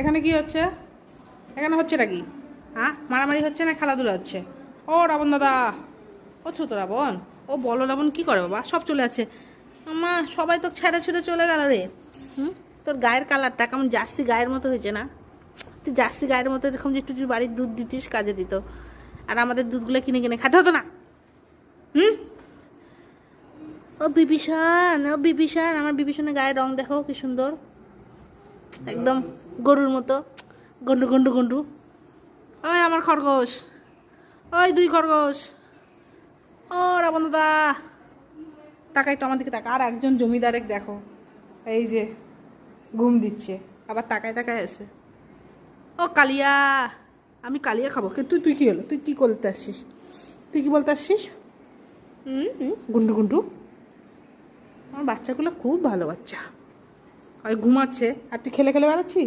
এখানে কি হচ্ছে? এখানে হচ্ছেটা কি? হ্যাঁ, মারামারি হচ্ছে না খেলাধুলা হচ্ছে? ও রাবণ দাদা, ও ছোট রাবণ, ও বলো রাবণ কি করে বাবা? সব চলে যাচ্ছে। মা সবাই তো ছেড়ে ছুড়ে চলে গেল রে। হুম, তোর গায়ের কালারটা কেমন জার্সি গায়ের মতো হয়েছে না? তুই জার্সি গায়ের মতো এরকম যে একটু যদি বাড়ির দুধ দিতিস কাজে দিত, আর আমাদের দুধগুলো কিনে কিনে খেতে হতো না। হুম, ও বিভীষণ, ও বিভীষণ, আমার বিভীষণের গায়ের রং দেখো কি সুন্দর, একদম গরুর মতো, গন্ডু গন্ডু গন্ডু। ওই আমার খরগোশ, ওই দুই খরগোশ, ও রাবণ দাদা, তাকাই তো আমার দিকে তাকা। আর একজন জমিদারের দেখো, এই যে ঘুম দিচ্ছে, আবার তাকায় তাকায় আছে। ও কালিয়া, আমি কালিয়া খাবো। তুই তুই কি হলো? তুই কি করতে আসছিস? তুই কি বলতে আসছিস? গুন্ডু গুন্ডু, আমার বাচ্চাগুলো খুব ভালো বাচ্চা। ওই ঘুমাচ্ছে আর তুই খেলে খেলে বেড়াচ্ছিস।